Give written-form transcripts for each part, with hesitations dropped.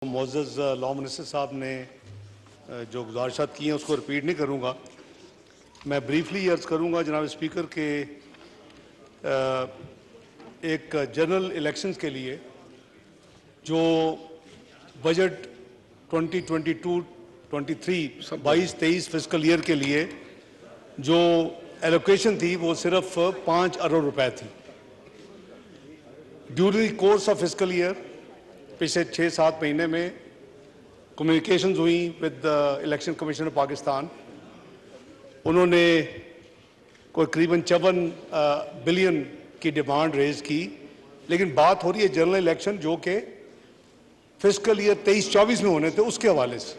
मोअज़्ज़ज़ law minister साहब ने जो गुज़ारिशात की हैं उसको रिपीट नहीं करूँगा। मैं ब्रीफली अर्ज़ करूँगा जनाब स्पीकर के एक जनरल इलेक्शंस के लिए जो बजट 2022-23 22-23 फिस्कल ईयर के लिए जो एलोकेशन थी वो सिर्फ 5 अरब रुपए थी। During course of fiscal year पिछले 6-7 महीने में कम्युनिकेशंस हुई with election commission of Pakistan. उन्होंने कोई करीबन 54 बिलियन की डिमांड रेज की, लेकिन बात हो रही है जनरल इलेक्शन जो कि फिस्कल ईयर 23-24 में होने थे उसके हवाले से।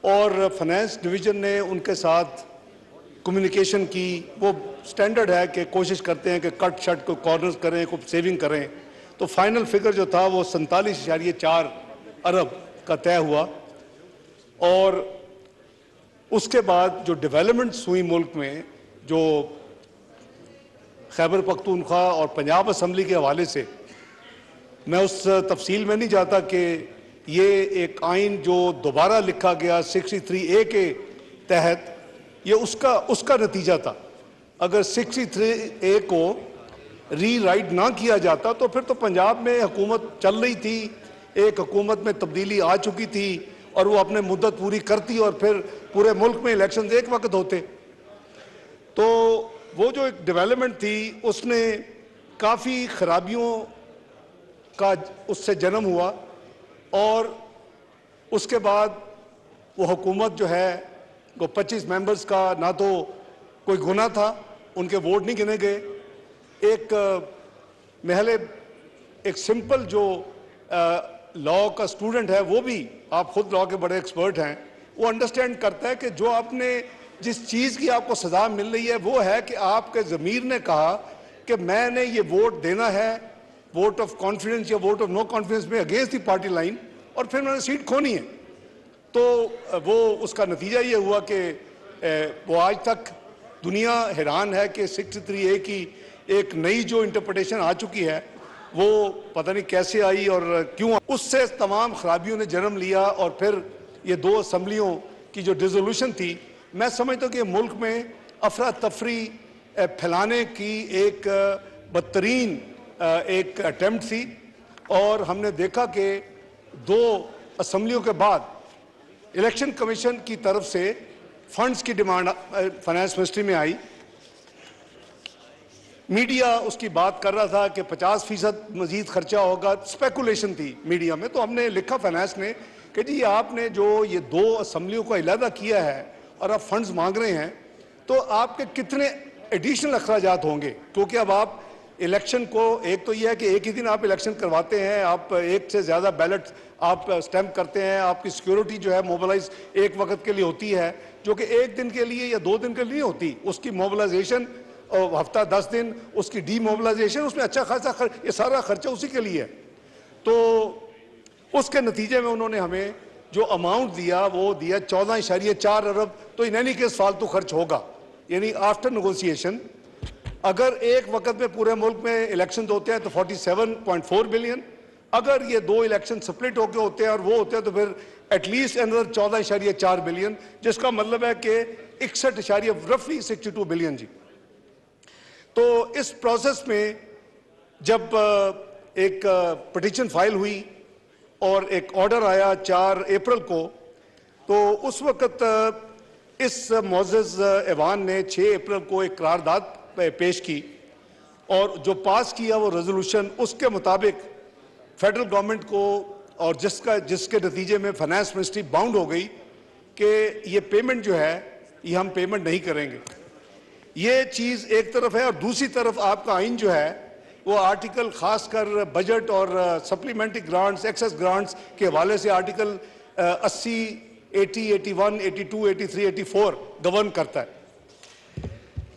और फाइनेंस डिवीजन ने उनके साथ कम्युनिकेशन की। वो स्टैंडर्ड है कि कोशिश करते हैं कि कट शट को कॉर्नर्स करें, को सेविंग करें। तो फाइनल फिगर जो था वो 47.4 अरब का तय हुआ। और उसके बाद जो डेवलपमेंट्स हुई मुल्क में, जो खैबर पख्तूनख्वा और पंजाब असम्बली के हवाले से, मैं उस तफसील में नहीं जाता कि ये एक आइन जो दोबारा लिखा गया 63A के तहत, ये उसका नतीजा था। अगर 63A को रीराइट ना किया जाता तो फिर तो पंजाब में हुकूमत चल रही थी, एक हुकूमत में तब्दीली आ चुकी थी और वो अपने मुद्दत पूरी करती और फिर पूरे मुल्क में इलेक्शन एक वक्त होते। तो वो जो एक डेवलपमेंट थी उसने काफ़ी खराबियों का उससे जन्म हुआ। और उसके बाद वो हुकूमत जो है वो 25 मेंबर्स का ना तो कोई गुनाह था, उनके वोट नहीं गिने गए। एक महले एक सिंपल जो लॉ का स्टूडेंट है, वो भी, आप खुद लॉ के बड़े एक्सपर्ट हैं, वो अंडरस्टैंड करता है कि जो आपने जिस चीज़ की आपको सज़ा मिल रही है वो है कि आपके ज़मीर ने कहा कि मैंने ये वोट देना है, वोट ऑफ कॉन्फिडेंस या वोट ऑफ नो कॉन्फिडेंस में अगेंस्ट दी पार्टी लाइन, और फिर मैंने सीट खोनी है। तो वो उसका नतीजा ये हुआ कि वो आज तक दुनिया हैरान है कि 63A की एक नई जो इंटरप्रिटेशन आ चुकी है वो पता नहीं कैसे आई और क्यों। उससे तमाम खराबियों ने जन्म लिया और फिर ये दो असम्बलियों की जो डिसोल्यूशन थी, मैं समझता हूँ कि मुल्क में अफरा तफरी फैलाने की एक बदतरीन एक अटेम्प्ट थी। और हमने देखा कि दो असम्बलियों के बाद इलेक्शन कमीशन की तरफ से फंड्स की डिमांड फाइनेंस मिनिस्ट्री में आई। मीडिया उसकी बात कर रहा था कि 50% मजीद खर्चा होगा, स्पेकुलेशन थी मीडिया में। तो हमने लिखा फाइनेंस ने कि जी आपने जो ये दो असम्बलियों को अलहदा किया है और आप फंड्स मांग रहे हैं, तो आपके कितने एडिशनल अखराजात होंगे, क्योंकि अब आप इलेक्शन को, एक तो यह है कि एक ही दिन आप इलेक्शन करवाते हैं, आप एक से ज़्यादा बैलेट आप स्टैम्प करते हैं, आपकी सिक्योरिटी जो है मोबिलाइज एक वक्त के लिए होती है, जो कि एक दिन के लिए या 2 दिन के लिए नहीं होती। उसकी मोबिलाइजेशन हफ्ता 10 दिन, उसकी डीमोबिलाइजेशन, उसमें अच्छा खासा ये सारा खर्चा उसी के लिए है। तो उसके नतीजे में उन्होंने हमें जो अमाउंट दिया वो दिया 14.4 अरब। तो इन एनी केस फालतू खर्च होगा, यानी आफ्टर नेगोशिएशन अगर एक वक्त में पूरे मुल्क में इलेक्शन होते हैं तो 47.4 बिलियन। अगर ये दो इलेक्शन स्प्लिट होके होते हैं और वो होते हैं तो फिर एटलीस्ट अनदर 14.4 बिलियन, जिसका मतलब है कि 61 रफली 62 बिलियन जी। तो इस प्रोसेस में जब एक पिटीशन फाइल हुई और एक ऑर्डर आया 4 अप्रैल को, तो उस वक्त इस मुअज़्ज़ज़ ऐवान ने 6 अप्रैल को एक करारदाद पेश की और जो पास किया वो रेजोल्यूशन, उसके मुताबिक फेडरल गवर्नमेंट को, और जिसके नतीजे में फाइनेंस मिनिस्ट्री बाउंड हो गई कि ये पेमेंट जो है ये हम पेमेंट नहीं करेंगे। ये चीज़ एक तरफ है, और दूसरी तरफ आपका आइन जो है वो आर्टिकल खासकर बजट और सप्लीमेंट्री ग्रांट्स, एक्सेस ग्रांट्स के हवाले से आर्टिकल 80, 80, 81, 82, 83, 84 गवर्न करता है।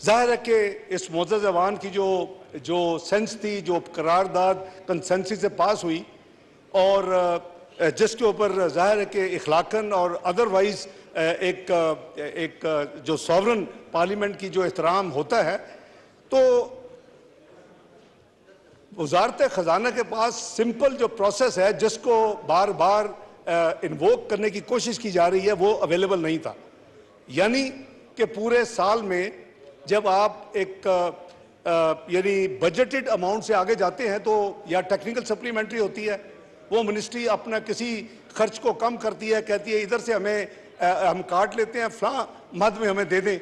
जाहिर है कि इस मुअज़्ज़ज़ ऐवान की जो सेंस थी, जो करारदाद कंसेंसस से पास हुई और जिसके ऊपर जाहिर है कि इखलाकन और अदरवाइज एक जो सॉवरन पार्लियामेंट की जो एहतराम होता है, तो वजारत खजाना के पास सिंपल जो प्रोसेस है जिसको बार बार इन्वोक करने की कोशिश की जा रही है वो अवेलेबल नहीं था। यानी कि पूरे साल में जब आप एक यानी बजटेड अमाउंट से आगे जाते हैं तो या टेक्निकल सप्लीमेंट्री होती है, वो मिनिस्ट्री अपना किसी खर्च को कम करती है, कहती है इधर से हमें हम काट लेते हैं, फलां मद में हमें दे दें,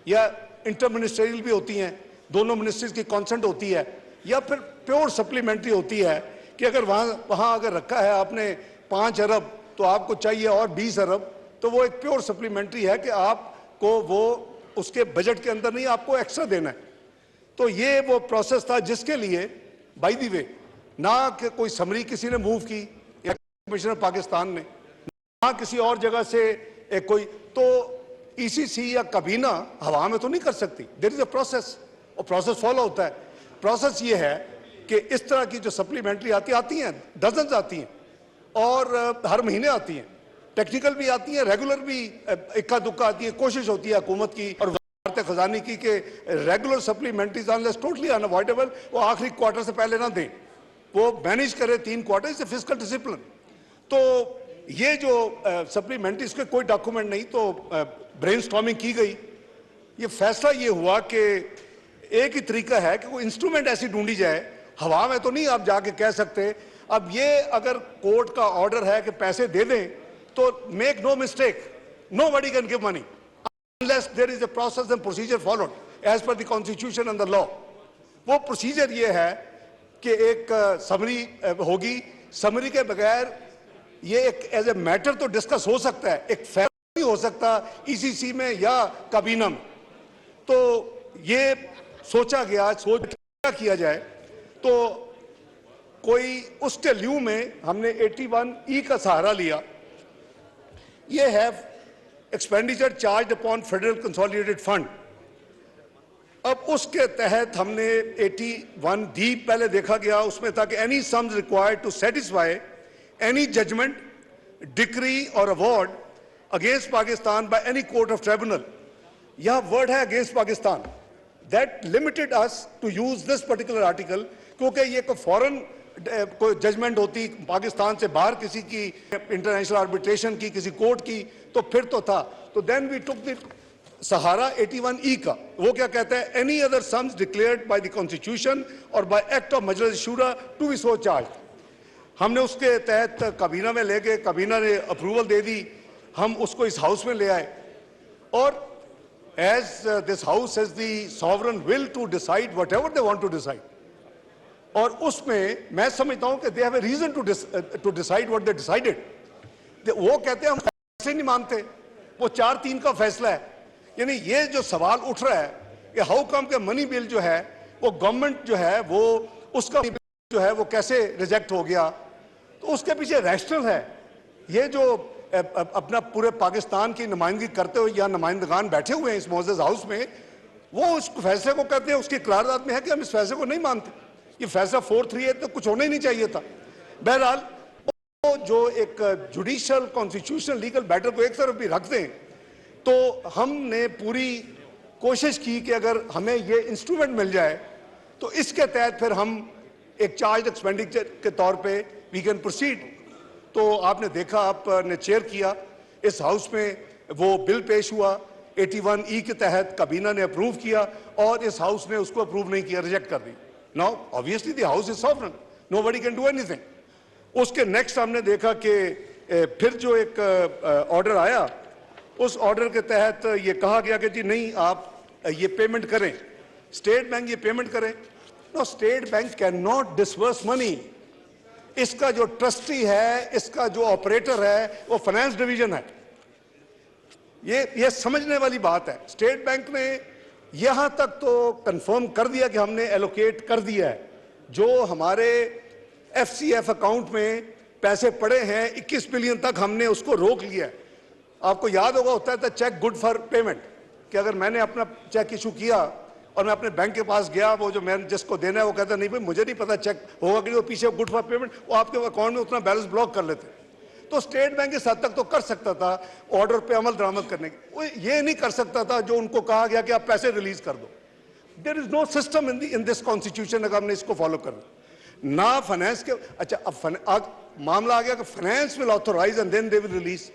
या इंटर मिनिस्ट्रियल भी होती हैं, दोनों मिनिस्ट्रीज की कॉन्सेंट होती है, या फिर प्योर सप्लीमेंट्री होती है कि अगर वहाँ अगर रखा है आपने 5 अरब तो आपको चाहिए और 20 अरब, तो वो एक प्योर सप्लीमेंट्री है कि आपको वो उसके बजट के अंदर नहीं, आपको एक्स्ट्रा देना है। तो ये वो प्रोसेस था जिसके लिए बाय द वे ना कि कोई समरी किसी ने मूव की या कमिश्नर पाकिस्तान ने, ना किसी और जगह से कोई, तो ईसीसी या काबीना हवा में तो नहीं कर सकती। देयर इज अ प्रोसेस और प्रोसेस फॉलो होता है। प्रोसेस ये है कि इस तरह की जो सप्लीमेंट्री आती हैं, डजन्स आती हैं और हर महीने आती हैं, टेक्निकल भी आती हैं, रेगुलर भी इक्का दुक्का आती है। कोशिश होती है हुकूमत की और वजारत खजाने की कि regular supplementaries unless totally unavoidable वो आखिरी क्वार्टर से पहले ना दें, वो मैनेज करे 3 क्वार्टर से फिजिकल डिसिप्लिन। तो ये जो सप्लीमेंट्रीज के कोई डॉक्यूमेंट नहीं, तो ब्रेनस्टॉर्मिंग की गई। ये फैसला ये हुआ कि एक ही तरीका है कि कोई इंस्ट्रूमेंट ऐसी ढूंढी जाए, हवा में तो नहीं आप जाके कह सकते। अब ये अगर कोर्ट का ऑर्डर है कि पैसे दे दें तो make no mistake, nobody can give money unless there is a process and procedure followed as per the constitution and the law. वो प्रोसीजर ये है कि एक समरी होगी, समरी के बगैर ये एक एज ए मैटर तो डिस्कस हो सकता है, एक फैसला नहीं हो सकता ईसीसी में या काबीना में। तो ये सोचा गया, किया जाए, तो कोई उसके ल्यू में हमने 81E का सहारा लिया। ये है expenditure charge upon federal consolidated fund. अब उसके तहत हमने 81D पहले देखा गया, उसमें था कि any sums required to satisfy any judgment, decree और award against Pakistan by any court of tribunal. यह वर्ड है against Pakistan, that limited us to use this particular article, क्योंकि ये कोई फॉरेन कोई जजमेंट होती पाकिस्तान से बाहर किसी की, इंटरनेशनल आर्बिट्रेशन की, किसी कोर्ट की, तो फिर तो था। तो देन वी टुक द सहारा 81E का। वो क्या कहता है, any other sums declared by the constitution और by act of Majlis Shura to B so charge. हमने उसके तहत काबीना में ले गए, काबीना ने अप्रूवल दे दी, हम उसको इस हाउस में ले आए और as this house has the sovereign will to decide whatever they want to decide, और उसमें मैं समझता हूं कि they have a reason to decide what they decided। वो कहते हैं हम फैसले नहीं मानते, वो 4-3 का फैसला है। यानी ये जो सवाल उठ रहा है कि हाउ कम के मनी बिल जो है वो गवर्नमेंट जो है वो उसका जो है वो कैसे रिजेक्ट हो गया, तो उसके पीछे रैशनल है। ये जो अपना पूरे पाकिस्तान की नुमाइंदगी करते हुए या नुमाइंदगान बैठे हुए हैं इस मोअज़्ज़ज़ हाउस में, वो उस फैसले को कहते हैं, उसकी करारदाद में है कि हम इस फैसले को नहीं मानते। ये फैसला 438 तो कुछ होना ही नहीं चाहिए था। बहरहाल वो जो एक जुडिशल कॉन्स्टिट्यूशनल लीगल मैटर को एक तरफ भी रख दें, तो हमने पूरी कोशिश की कि अगर हमें ये इंस्ट्रूमेंट मिल जाए तो इसके तहत फिर हम एक चार्ज एक्सपेंडिचर के तौर पे वी कैन प्रोसीड। तो आपने देखा, आपने चेयर किया, इस हाउस में वो बिल पेश हुआ, 81E के तहत काबीना ने अप्रूव किया और इस हाउस ने उसको अप्रूव नहीं किया, रिजेक्ट कर दी। Now obviously the house is sovereign, nobody can do anything. उसके नेक्स्ट हमने देखा कि फिर जो एक ऑर्डर आया, उस ऑर्डर के तहत ये कहा गया कि जी नहीं, आप ये पेमेंट करें, स्टेट बैंक ये पेमेंट करें। No, state bank can not disburse money. इसका जो ट्रस्टी है, इसका जो ऑपरेटर है, वो फाइनेंस डिवीजन है। ये समझने वाली बात है। स्टेट बैंक ने यहां तक तो कंफर्म कर दिया कि हमने एलोकेट कर दिया है, जो हमारे FCF अकाउंट में पैसे पड़े हैं 21 बिलियन तक हमने उसको रोक लिया है। आपको याद होगा, होता था चेक गुड फॉर पेमेंट, कि अगर मैंने अपना चेक इशू किया और मैं अपने बैंक के पास गया, वो जो मैंने जिसको देना है वो कहता नहीं भाई मुझे नहीं पता चेक होगा कि, वो पीछे गुड फॉर पेमेंट, वो आपके अकाउंट में उतना बैलेंस ब्लॉक कर लेते। तो स्टेट बैंक इस हद तक तो कर सकता था ऑर्डर पे अमल दरामद करने की, वो ये नहीं कर सकता था जो उनको कहा गया कि आप पैसे रिलीज कर दो। There is no system in this constitution, अगर हमने इसको फॉलो करना। ना फाइनेंस के, अच्छा अब मामला आ गया कि finance will authorise and then they will release.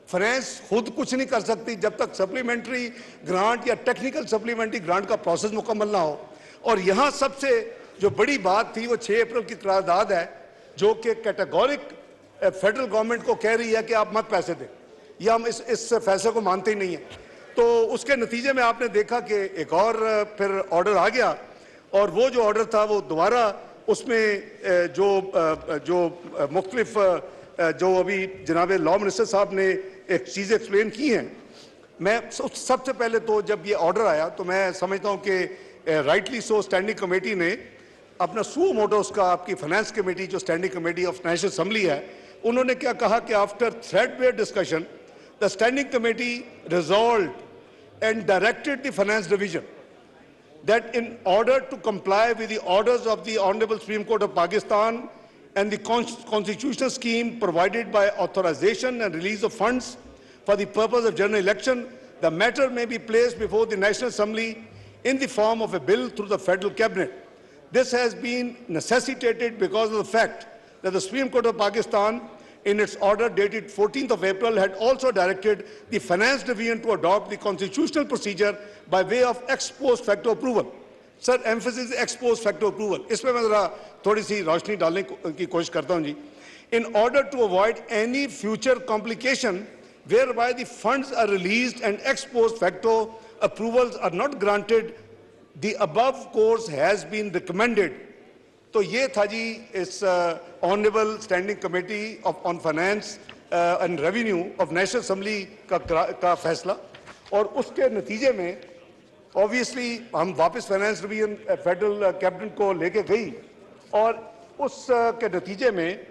Finance खुद कुछ नहीं कर सकती जब तक सप्लीमेंट्री ग्रांट या टेक्निकल सप्लीमेंट्री ग्रांट का प्रोसेस मुकम्मल ना हो। और यहाँ सबसे जो बड़ी बात थी वो 6 अप्रैल की करारदाद है, जो कि कैटेगोरिक फेडरल गवर्नमेंट को कह रही है कि आप मत पैसे दें, या हम इस फैसले को मानते ही नहीं हैं। तो उसके नतीजे में आपने देखा कि एक और फिर ऑर्डर आ गया, और वो जो ऑर्डर था वो दोबारा उसमें जो मुख्तलिफ जो अभी जनाब लॉ मिनिस्टर साहब ने एक चीज़ एक्सप्लेन की हैं। मैं सबसे पहले तो जब ये ऑर्डर आया तो मैं समझता हूँ कि राइटली सो स्टैंडिंग कमेटी ने अपना सू मोटो उसका, आपकी फाइनेंस कमेटी जो standing committee of national assembly है, उन्होंने क्या कहा कि after threadbare discussion the standing committee resolve and directed the finance division that in order to comply with the orders of the Honorable Supreme Court of Pakistan and the constitutional scheme provided by authorization and release of funds for the purpose of general election, the matter may be placed before the National Assembly in the form of a bill through the Federal Cabinet. This has been necessitated because of the fact that the Supreme Court of Pakistan in its order dated 14th of April had also directed the Finance Division to adopt the constitutional procedure by way of ex post facto approval. Sir, emphasis ex post facto approval. इसमें मैं जरा थोड़ी सी रोशनी डालने की कोशिश करता हूं जी. In order to avoid any future complication whereby the funds are released and ex post facto approvals are not granted, the above course has been recommended. तो ये था जी इस honourable standing committee on finance and revenue of national assembly का फैसला, और उसके नतीजे में ऑब्वियसली हम वापस फाइनेंस डिवीजन फेडरल कैबिनेट को लेके गई, और उस के नतीजे में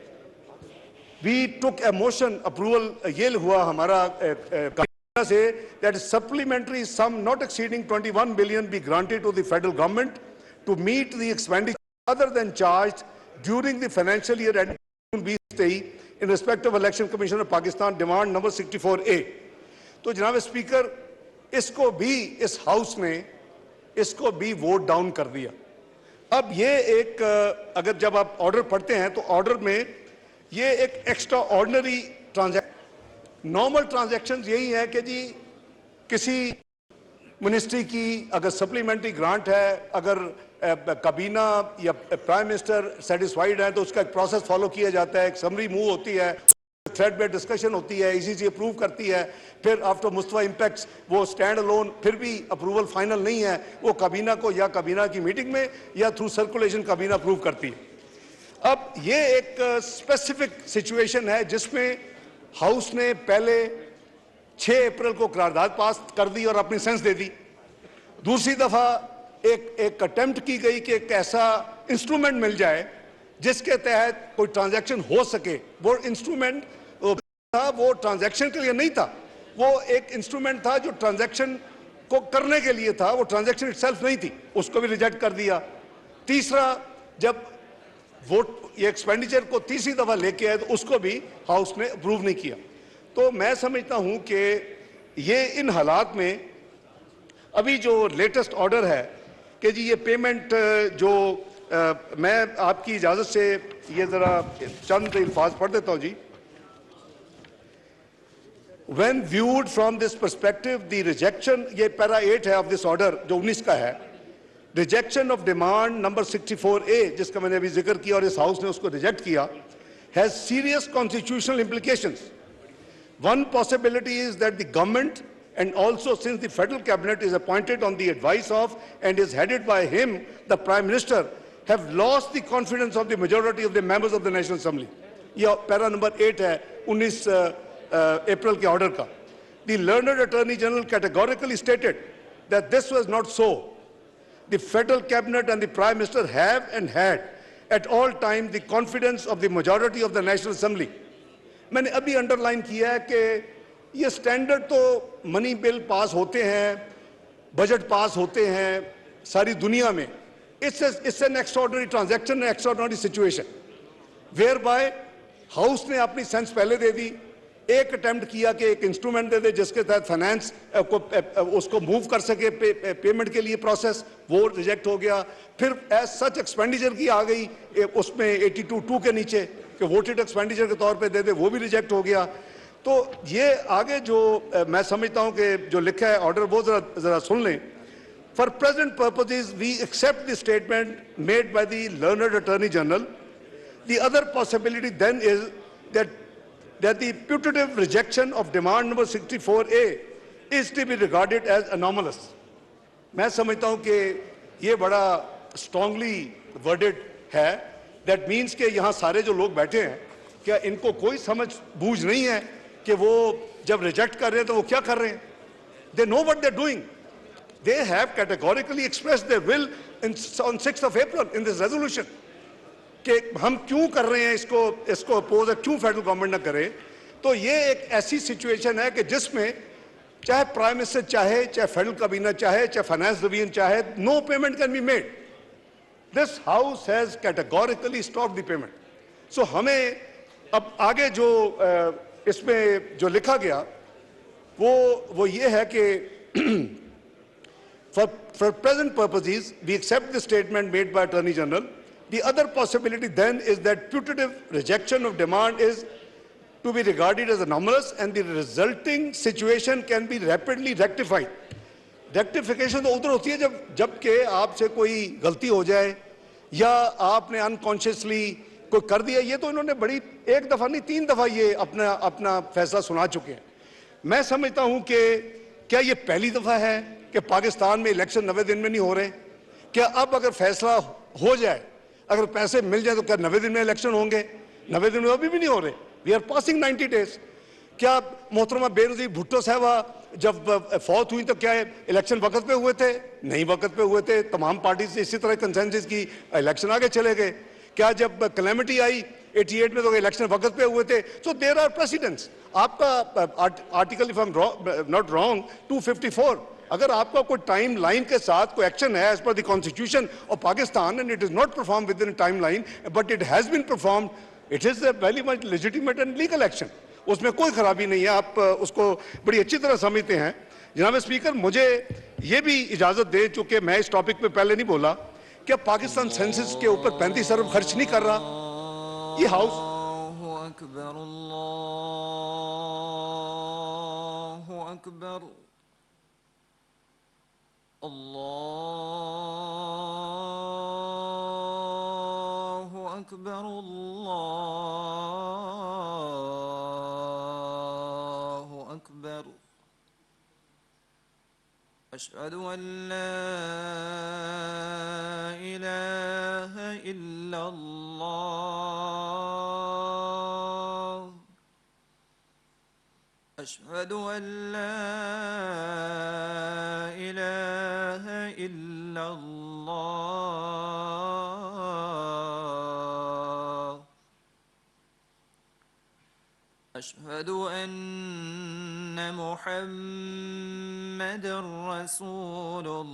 we took a motion approval ये हुआ हमारा से that supplementary sum not exceeding 21 billion be granted to the federal government to meet the expenditure other than charged during the financial year ending June 2023 in respect of Election Commission of Pakistan demand number 64A. तो जनाब speaker, इसको भी इस house ने इसको भी vote down कर दिया। अब ये एक अगर जब आप ऑर्डर पढ़ते हैं तो ऑर्डर में ये एक extra ordinary transaction, normal transaction यही है कि जी किसी मिनिस्ट्री की अगर सप्लीमेंट्री ग्रांट है, अगर काबीना या प्राइम मिनिस्टर सेटिस्फाइड है तो उसका एक प्रोसेस फॉलो किया जाता है, एक समरी मूव होती है, थ्रेडबेयर डिस्कशन होती है, ईसीसी अप्रूव करती है, फिर आफ्टर मुस्तफा इंपैक्ट्स वो स्टैंड अलोन फिर भी अप्रूवल फाइनल नहीं है, वो काबीना को या काबीना की मीटिंग में या थ्रू सर्कुलेशन काबीना अप्रूव करती है। अब ये एक स्पेसिफिक सिचुएशन है जिसमें हाउस ने पहले 6 अप्रैल को करारदाद पास कर दी और अपनी सेंस दे दी। दूसरी दफा एक अटेम्प्ट की गई कि एक ऐसा इंस्ट्रूमेंट मिल जाए जिसके तहत कोई ट्रांजैक्शन हो सके। वो इंस्ट्रूमेंट था, वो ट्रांजैक्शन के लिए नहीं था, वो एक इंस्ट्रूमेंट था जो ट्रांजैक्शन को करने के लिए था, वो ट्रांजैक्शन इटसेल्फ नहीं थी, उसको भी रिजेक्ट कर दिया। तीसरा, जब वोट ये एक्सपेंडिचर को तीसरी दफा लेके आए तो उसको भी हाउस ने अप्रूव नहीं किया। तो मैं समझता हूं कि ये इन हालात में अभी जो लेटेस्ट ऑर्डर है कि जी ये पेमेंट जो मैं आपकी इजाजत से ये जरा चंद अल्फाज पढ़ देता हूं जी। When viewed from this perspective, the rejection, ये पैरा 8 है ऑफ दिस ऑर्डर जो 19 का है, rejection of demand number 64A जिसका मैंने अभी जिक्र किया और इस हाउस ने उसको रिजेक्ट किया, has serious constitutional implications. One possibility is that the government, and also since the federal cabinet is appointed on the advice of and is headed by him, the Prime Minister, have lost the confidence of the majority of the members of the National Assembly. यह para number 8 है 19 अप्रैल के order का। The learned Attorney General categorically stated that this was not so. The federal cabinet and the Prime Minister have and had at all times the confidence of the majority of the National Assembly. मैंने अभी underline किया है कि ये standard तो money bill pass होते हैं, budget pass होते हैं सारी दुनिया में। It's an extraordinary transaction, extraordinary situation whereby house ने अपनी सेंस पहले दे दी, एक अटेम्प्ट किया कि एक इंस्ट्रूमेंट दे दे जिसके तहत फाइनेंस को उसको मूव कर सके पेमेंट के लिए प्रोसेस, वो रिजेक्ट हो गया। फिर एज सच एक्सपेंडिचर की आ गई उसमें 82(2) के नीचे कि वोटेड एक्सपेंडिचर के तौर पे दे दे, वो भी रिजेक्ट हो गया। तो ये आगे जो मैं समझता हूँ कि जो लिखा है ऑर्डर वो जरा सुन लें। For present purposes, we accept the statement made by the learned Attorney General. The other possibility then is that the putative rejection of demand number 64A is to be regarded as anomalous. मैं समझता हूँ कि ये बड़ा strongly worded है। That means कि यहाँ सारे जो लोग बैठे हैं, क्या इनको कोई समझ बूझ नहीं है कि वो जब रिजेक्ट कर रहे हैं तो वो क्या कर रहे हैं? They know what they're doing. They have categorically expressed their will on 6th of April in this resolution कि हम क्यों कर रहे हैं इसको अपोज है, क्यों फेडरल गवर्नमेंट ना करे। तो ये एक ऐसी सिचुएशन है कि जिसमें चाहे प्राइम मिनिस्टर चाहे फेडरल कैबिनेट चाहे फाइनेंस डिवीजन चाहे, no payment can be made. This house has categorically stop the payment. So हमें अब आगे जो इसमें जो लिखा गया वो ये है कि For present purposes, we accept the statement made by Attorney General. The other possibility then is that putative rejection of demand is to be regarded as anomalous and the resulting situation can be rapidly rectified. Rectification तो उधर होती है जबकि आपसे कोई गलती हो जाए या आपने अनकॉन्शियसली कोई कर दिया। ये तो इन्होंने बड़ी एक दफ़ा नहीं 3 दफ़ा ये अपना फैसला सुना चुके हैं। मैं समझता हूँ कि क्या ये पहली दफ़ा है कि पाकिस्तान में इलेक्शन 90 दिन में नहीं हो रहे? क्या अब अगर फैसला हो जाए, अगर पैसे मिल जाए तो क्या 90 दिन में इलेक्शन होंगे? 90 दिन में अभी भी नहीं हो रहे। We are passing 90 days. क्या मोहतरमा बेनज़ीर भुट्टो साहबा जब फौत हुई तो क्या इलेक्शन वक्त पे हुए थे? नहीं वक्त पे हुए थे। तमाम पार्टी से इसी तरह कंसेंसस की इलेक्शन आगे चले गए। क्या जब कैलेमिटी आई 88 में तो इलेक्शन वक्त पे हुए थे? So there are precedents. आपका article if I am not wrong 254, अगर आपका कोई टाइम लाइन के साथ कोई एक्शन है as per the constitution of Pakistan and it is not perform within timeline but it has been perform, it is a very much legitimate and legal action. उसमें कोई खराबी नहीं है। आप उसको बड़ी अच्छी तरह समझते हैं। जनाब स्पीकर, मुझे ये भी इजाजत दे, चूंकि मैं इस टॉपिक पे पहले नहीं बोला, क्या पाकिस्तान सेंसस के ऊपर 35 अरब खर्च नहीं कर रहा ये house? Allahu Akbar, Allahu Akbar. Ashhadu an la ilaha illallah. Ashhadu an la ilaha illallah. Ashhadu anna Muhammadan Rasulullah.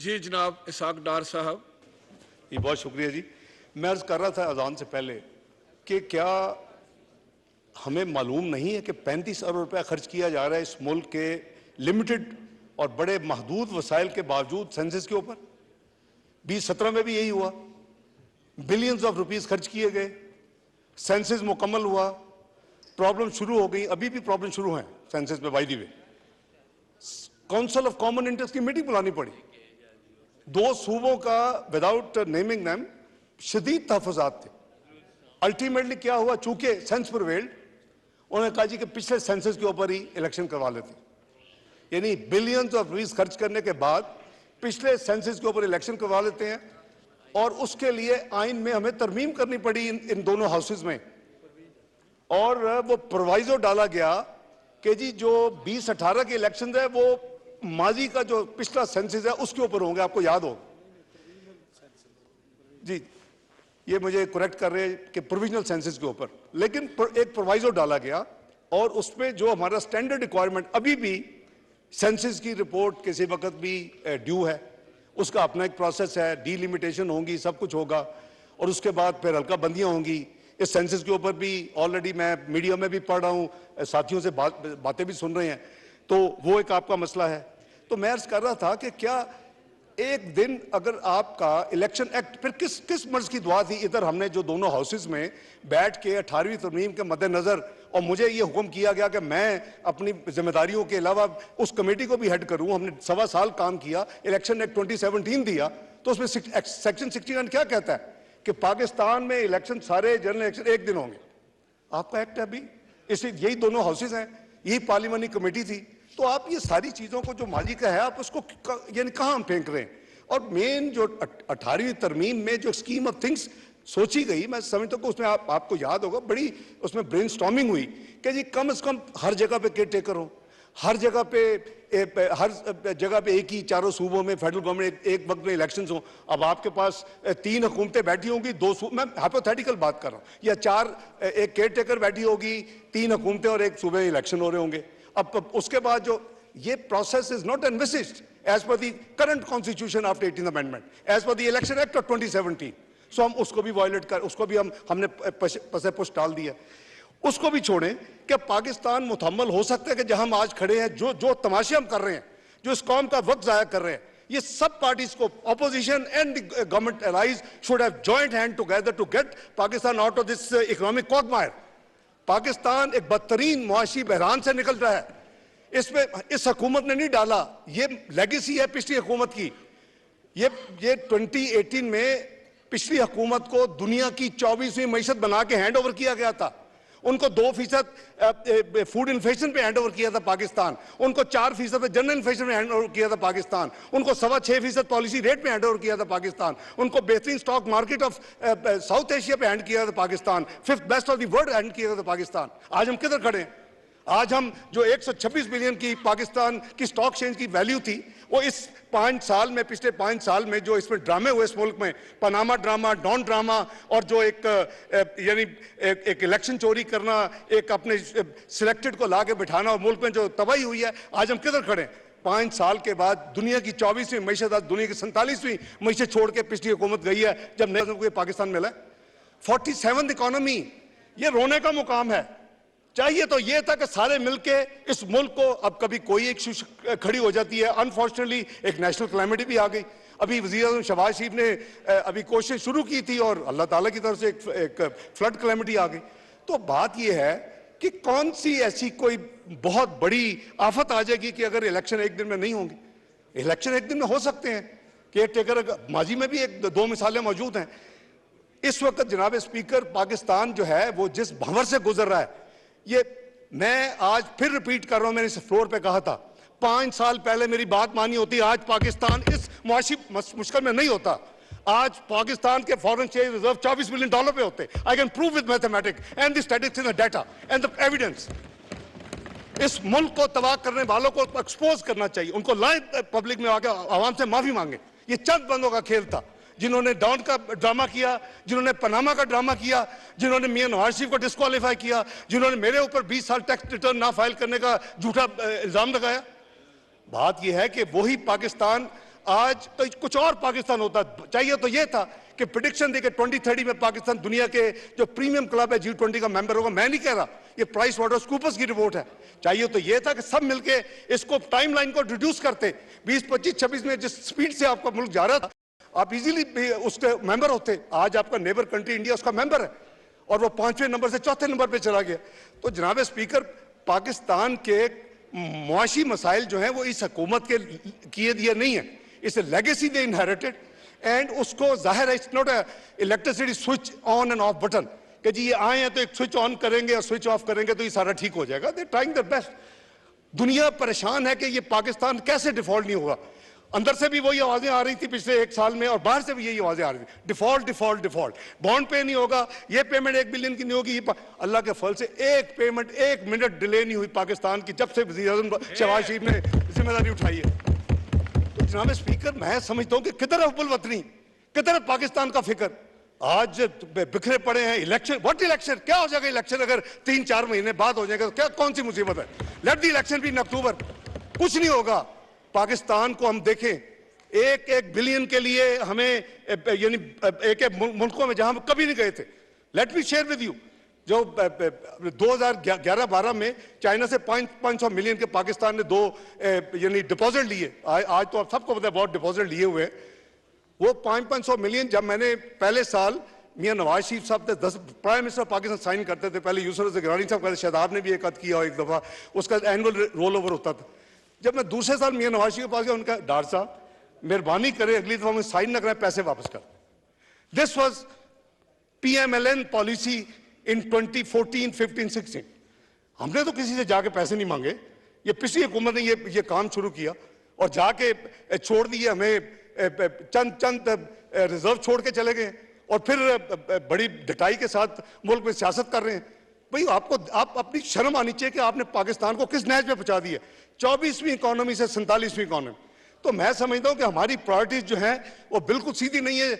जी जनाब इसाक डार साहब। जी बहुत शुक्रिया जी। मैं अर्ज कर रहा था अजान से पहले कि क्या हमें मालूम नहीं है कि 35 अरब रुपया खर्च किया जा रहा है इस मुल्क के लिमिटेड और बड़े महदूद वसाइल के बावजूद सेंसस के ऊपर। 2017 में भी यही हुआ, बिलियंस ऑफ रुपीस खर्च किए गए, सेंसस मुकम्मल हुआ, प्रॉब्लम शुरू हो गई, अभी भी प्रॉब्लम शुरू है सेंसस में। By the way council of common interest की मीटिंग बुलानी पड़ी, दो सूबों का विदाउट नेमिंग नेम शदीद तहफ़्फ़ुज़ात थे। अल्टीमेटली क्या हुआ, चूंकि सेंस प्रिवेल्ड, उन्होंने कहा जी कि पिछले सेंसस के ऊपर ही इलेक्शन करवा लेते, यानी बिलियंस ऑफ रुपीस खर्च करने के बाद पिछले सेंसस के ऊपर इलेक्शन करवा लेते हैं। और उसके लिए आइन में हमें तरमीम करनी पड़ी इन दोनों हाउसेज में, और वो प्रोवाइजो डाला गया कि जी जो 2018 के इलेक्शन है वो माजी का जो पिछला सेंसस है उसके ऊपर होंगे। आपको याद हो जी, ये मुझे करेक्ट कर रहे हैं कि प्रोविजनल सेंसस के ऊपर, लेकिन एक प्रोवाइजो डाला गया और उसमें जो हमारा स्टैंडर्ड रिक्वायरमेंट अभी भी सेंसस की रिपोर्ट किसी वक्त भी ड्यू है, उसका अपना एक प्रोसेस है, डीलिमिटेशन होंगी, सब कुछ होगा, और उसके बाद फिर हल्का बंदियां होंगी। इस सेंसस के ऊपर भी ऑलरेडी मैं मीडिया में भी पढ़ रहा हूँ, साथियों से बातें भी सुन रहे हैं, तो वो एक आपका मसला है। तो मैं अर्ज कर रहा था कि क्या एक दिन अगर आपका इलेक्शन एक्ट, फिर किस मर्ज की दुआ थी, इधर हमने जो दोनों हाउसेज में बैठ के 18वीं तरमीम के मद्देनजर, और मुझे ये हुक्म किया गया कि मैं अपनी जिम्मेदारियों के अलावा उस कमेटी को भी हेड करूं। हमने 1.25 साल काम किया, इलेक्शन एक्ट 2017 दिया, तो उसमें सेक्शन 69 क्या कहता है कि पाकिस्तान में इलेक्शन, सारे जनरल इलेक्शन एक दिन होंगे। आपका एक्ट है अभी, इसी यही दोनों हाउसेज हैं, यही पार्लियामानी कमेटी थी। तो आप ये सारी चीजों को जो माजी का है, आप उसको यानी कहां हम फेंक रहे हैं। और मेन जो 18वीं तरमीम में जो स्कीम ऑफ थिंग्स सोची गई, मैं समझता हूं कि उसमें आपको याद होगा बड़ी उसमें ब्रेनस्टॉर्मिंग हुई कि जी कम से कम हर जगह पे केयर टेकर हो, हर जगह पे एक ही चारों सूबों में फेडरल गवर्नमेंट एक वक्त में इलेक्शंस हो। अब आपके पास 3 हुकूमतें बैठी होंगी, 2 मैं हाइपोथेटिकल बात कर रहा हूं, या 4 एक केयर टेकर बैठी होगी, 3 हुकूमतें और एक सूबे में इलेक्शन हो रहे होंगे। अब उसके बाद जो ये process is not envisaged as per the current constitution after 18th amendment, as per the election act of 2017। So हम उसको भी वायलेट कर, उसको भी हमने पसे पुश डाल दिया। उसको भी छोड़ें कि पाकिस्तान मुतहम्मल हो सकता है कि जहां हम आज खड़े हैं, जो तमाशे हम कर रहे हैं, जो इस कौम का वक्त जाया कर रहे हैं, ये सब पार्टीज को, opposition and government allies should have joint hand together to get Pakistan out of this economic quagmire. Pakistan एक बदतरीन मुआशी बहरान से निकल रहा है, इसमें इस हुकूमत ने नहीं डाला, ये लेगेसी है पिछली हुकूमत की। ये 2018 में पिछली हुकूमत को दुनिया की 24वीं मईशत बना के हैंड ओवर किया गया था। उनको 2% फूड इन्फ्लेशन पे हैंड ओवर किया था पाकिस्तान, उनको 4% पे जनरल इन्फ्लेशन पे हैंड ओवर किया था पाकिस्तान, उनको 6.25% पॉलिसी रेट पे हैंड ओवर किया था पाकिस्तान, उनको बेहतरीन stock market of south Asia पे हैंड किया था Pakistan, 5th best of the world hand किया था पाकिस्तान। आज हम किधर खड़े हैं? आज हम जो 126 बिलियन की पाकिस्तान की स्टॉक एक्सचेंज की वैल्यू थी, वो इस 5 साल में, पिछले 5 साल में जो इसमें ड्रामे हुए इस मुल्क में, पनामा ड्रामा, डॉन ड्रामा, और जो यानी एक इलेक्शन चोरी करना, एक अपने सिलेक्टेड को ला के बिठाना, और मुल्क में जो तबाही हुई है, आज हम किधर खड़े हैं? 5 साल के बाद दुनिया की 24वीं मईशत, आज दुनिया की 47वीं मईशत छोड़ के पिछली हुकूमत गई है, जब नए पाकिस्तान मिला। 47th इकोनॉमी, ये रोने का मुकाम है। चाहिए तो ये था कि सारे मिलके इस मुल्क को, अब कभी कोई एक इशू खड़ी हो जाती है, अनफॉर्चुनेटली एक नेशनल क्लैमिटी भी आ गई। अभी वज़ीर-ए-आज़म शहबाज शरीफ ने अभी कोशिश शुरू की थी और अल्लाह ताला की तरफ से एक फ्लड क्लैमिटी आ गई। तो बात ये है कि कौन सी ऐसी कोई बहुत बड़ी आफत आ जाएगी कि अगर इलेक्शन एक दिन में नहीं होंगे। इलेक्शन एक दिन में हो सकते हैं, केयर टेकर माजी में भी 1-2 मिसालें मौजूद हैं। इस वक्त जनाब स्पीकर, पाकिस्तान जो है वो जिस भंवर से गुजर रहा है, ये मैं आज फिर रिपीट कर रहा हूं, मैंने इस फ्लोर पे कहा था, 5 साल पहले मेरी बात मानी होती, आज पाकिस्तान इस मुआशी मुश्किल में नहीं होता। आज पाकिस्तान के फॉरेन एक्सचेंज रिजर्व $24 बिलियन पे होते। I can prove with mathematics and the statistics and the data and the evidence. इस मुल्क को तबाह करने वालों को एक्सपोज करना चाहिए, उनको लाएं पब्लिक में आके, आवाम से माफी मांगे। ये चंद बंदों का खेल था, जिन्होंने डॉन का ड्रामा किया, जिन्होंने पनामा का ड्रामा किया, जिन्होंने मियां नवाज शरीफ को डिस्क्वालीफाई किया, जिन्होंने मेरे ऊपर 20 साल टैक्स रिटर्न ना फाइल करने का झूठा इल्जाम लगाया। बात यह है कि वही पाकिस्तान आज तो कुछ और पाकिस्तान होता। चाहिए तो ये था कि प्रेडिक्शन दे के 2030 में पाकिस्तान दुनिया के जो प्रीमियम क्लब है G20 का मेंबर होगा। मैं नहीं कह रहा, ये प्राइस वाटर्स कूपर्स की रिपोर्ट है। चाहिए तो ये था कि सब मिलके इसको टाइमलाइन को रिड्यूस करते। 20, 25, 26 में जिस स्पीड से आपका मुल्क जा रहा था, आप इजीली उसके मेंबर होते। आज आपका नेबर कंट्री इंडिया उसका मेंबर है और वो 5वें नंबर से 4थे नंबर पे चला गया। तो जनाब स्पीकर, पाकिस्तान के मुआशी मसाइल जो हैं वो इस हुकूमत के किए दिए नहीं है, it's a legacy they inherited. And उसको जाहिर है, it's not a electricity switch on end off button कि जी ये आए हैं तो एक स्विच ऑन करेंगे और स्विच ऑफ करेंगे तो ये सारा ठीक हो जाएगा। They trying their best. दुनिया परेशान है कि ये पाकिस्तान कैसे डिफॉल्ट नहीं होगा। अंदर से भी वही आवाजें आ रही थी पिछले 1 साल में और बाहर से भी यही आवाजें आ रही थी, डिफॉल्ट डिफॉल्ट डिफॉल्ट, बॉन्ड पे नहीं होगा, ये पेमेंट 1 बिलियन की नहीं होगी। अल्लाह के फल से एक पेमेंट 1 मिनट डिले नहीं हुई पाकिस्तान की, जब से वज़ीर-ए-आज़म शहबाज शरीफ ने जिम्मेदारी उठाई है। तो जनाब स्पीकर, मैं समझता हूं कि किधर है हुब्बुल वतनी, किधर है पाकिस्तान का फिक्र। आज बिखरे पड़े हैं। इलेक्शन, व्हाट इलेक्शन, क्या हो जाएगा इलेक्शन अगर 3-4 महीने बाद हो जाएगा तो क्या, कौन सी मुसीबत है। Let the election be in October, कुछ नहीं होगा। पाकिस्तान को हम देखें, 1-1 बिलियन के लिए हमें यानी एक मुल्कों में जहां हम कभी नहीं गए थे। Let me share with you, जो 2011-12 में चाइना से 500 मिलियन के पाकिस्तान ने 2 यानी डिपॉजिट लिए। आज तो आप सबको पता है बहुत डिपॉजिट लिए हुए हैं। वो 500 मिलियन जब मैंने पहले साल मियां नवाज शरीफ साहब थे 10 प्राइम मिनिस्टर पाकिस्तान साइन करते थे, पहले यूसुफ गिलानी साहब कहते, शहदाब ने भी एक किया एक दफा, उसका एनुअल रोल ओवर होता था। जब मैं दूसरे साल मियां नवाज शरीफ के पास गया, उनका डार साहब मेहरबानी करें अगली दफा में साइन न करें, पैसे वापस कर। This was PMLN policy in 2014, 15, 16। हमने तो किसी से जाके पैसे नहीं मांगे, ये पिछली हुकूमत ने ये काम शुरू किया और जाके छोड़ दिए हमें, चंद रिजर्व छोड़ के चले गए और फिर बड़ी डटाई के साथ मुल्क में सियासत कर रहे हैं। भाई आप अपनी शर्म आनी चाहिए कि आपने पाकिस्तान को किस नहज पे पहुंचा दिया, 24वीं इकोनॉमी से 47वीं इकोनॉमी। तो मैं समझता हूं कि हमारी प्रायोरिटीज जो हैं वो बिल्कुल सीधी नहीं है।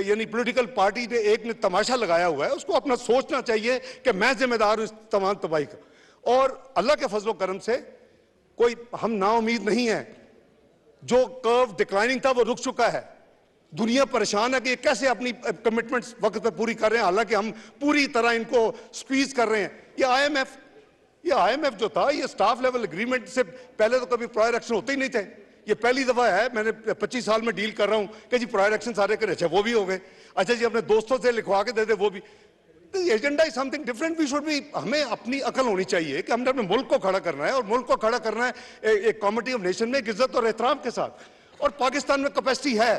यानी पॉलिटिकल पार्टी ने एक ने तमाशा लगाया हुआ है, उसको अपना सोचना चाहिए कि मैं जिम्मेदार हूं इस तमाम तबाही का। और अल्लाह के फजलो करम से कोई हम नाउमीद नहीं है। जो कर्व डिक्लाइनिंग था वो रुक चुका है। दुनिया परेशान है कि ये कैसे अपनी कमिटमेंट्स वक्त पे पूरी कर रहे हैं, हालांकि हम पूरी तरह इनको स्क्वीज कर रहे हैं। ये IMF जो था, ये स्टाफ लेवल एग्रीमेंट से पहले तो कभी प्रायर एक्शन होते ही नहीं थे। ये पहली दफा है, मैंने 25 साल में डील कर रहा हूं कि जी प्रायर एक्शन सारे करे, अच्छा वो भी हो गए, अच्छा जी अपने दोस्तों से लिखवा के दे दे वो भी। Agenda is something different. We should be, हमें अपनी अकल होनी चाहिए कि हमने अपने मुल्क को खड़ा करना है और मुल्क को खड़ा करना है एक कॉमिटी ऑफ नेशन में इज्जत और एहतराम के साथ। और पाकिस्तान में कैपेसिटी है।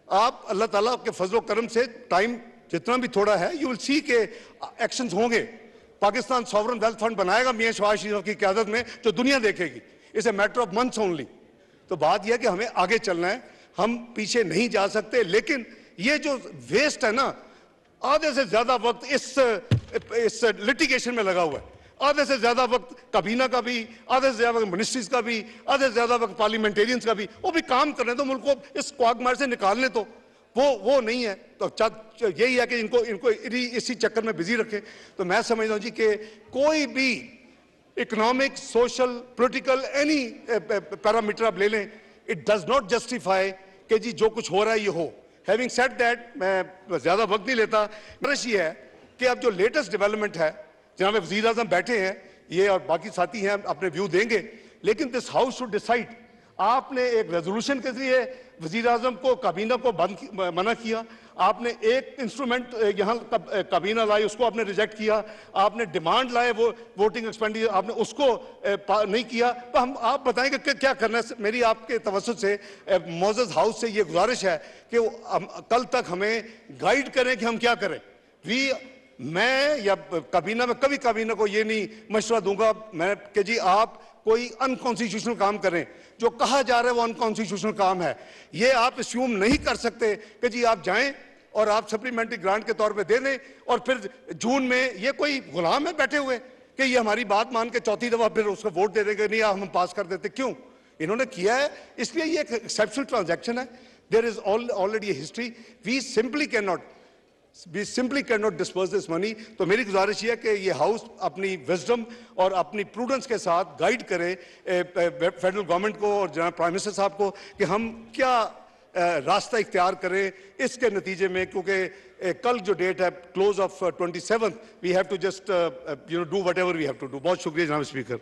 आप अल्लाह ताला के फजलो करम से टाइम जितना भी थोड़ा है, यू विल सी के एक्शंस होंगे। पाकिस्तान सॉवरन वेल्थ फंड बनाएगा मियां शहबाज शरीफ की क़यादत में, जो दुनिया देखेगी। It's a matter of months only. तो बात यह है कि हमें आगे चलना है, हम पीछे नहीं जा सकते। लेकिन ये जो वेस्ट है ना, आधे से ज्यादा वक्त इस लिटिगेशन में लगा हुआ है। आधे से ज्यादा वक्त काबीना का भी, आधे से ज्यादा वक्त मिनिस्ट्रीज का भी, आधे से ज्यादा वक्त पार्लियामेंटेरियंस का भी। वो भी काम करने तो मुल्क को इस क्वागमार से निकालने तो वो नहीं है। तो यही है कि इनको इसी चक्कर में बिजी रखें। तो मैं समझता हूं जी कि कोई भी economic, social, political any parameter आप ले लें, इट डज नॉट जस्टिफाई कि जी जो कुछ हो रहा है ये हो। हैविंग सेड दैट, मैं ज्यादा वक्त नहीं लेता। प्रश्न ये है कि अब जो लेटेस्ट डेवलपमेंट है, जहां वज़ीर आज़म बैठे हैं, ये और बाकी साथी हैं अपने व्यू देंगे, लेकिन दिस हाउस शुड डिसाइड। आपने एक रेजोल्यूशन के जरिए वज़ीर आज़म को, काबीना को मना किया। आपने एक इंस्ट्रूमेंट यहाँ काबीना लाई, उसको आपने रिजेक्ट किया। आपने डिमांड लाए वो वोटिंग एक्सपेंडिचर, आपने उसको नहीं किया। तो आप बताएंगे कि क्या करना है। मेरी आपके तवज्जुह से मोअज़्ज़ज़ हाउस से ये गुजारिश है कि कल तक हमें गाइड करें कि हम क्या करें। मैं या काबीना में कभी काबीना को ये नहीं मशवरा दूंगा मैं कि जी आप कोई अनकॉन्स्टिट्यूशनल काम करें। जो कहा जा रहा है वो अनकॉन्स्टिट्यूशनल काम है। ये आप अस्यूम नहीं कर सकते कि जी आप जाएं और आप सप्लीमेंट्री ग्रांट के तौर पे दे दें और फिर जून में ये कोई गुलाम है बैठे हुए कि ये हमारी बात मान के चौथी दफा फिर उसको वोट दे देंगे, नहीं हम पास कर देते। क्यों? इन्होंने किया है, इसलिए ये एक एक्सेप्शनल ट्रांजैक्शन है। There is already a history. We simply can not. We simply cannot disperse this money. तो मेरी गुजारिश ये है कि ये हाउस अपनी विजडम और अपनी प्रूडेंस के साथ गाइड करे फेडरल गवर्नमेंट को और जनाब प्राइम मिनिस्टर साहब को कि हम क्या रास्ता इख्तियार करें इसके नतीजे में, क्योंकि कल जो डेट है close of 27th, we have to just do whatever we have to do. बहुत शुक्रिया जनाब स्पीकर.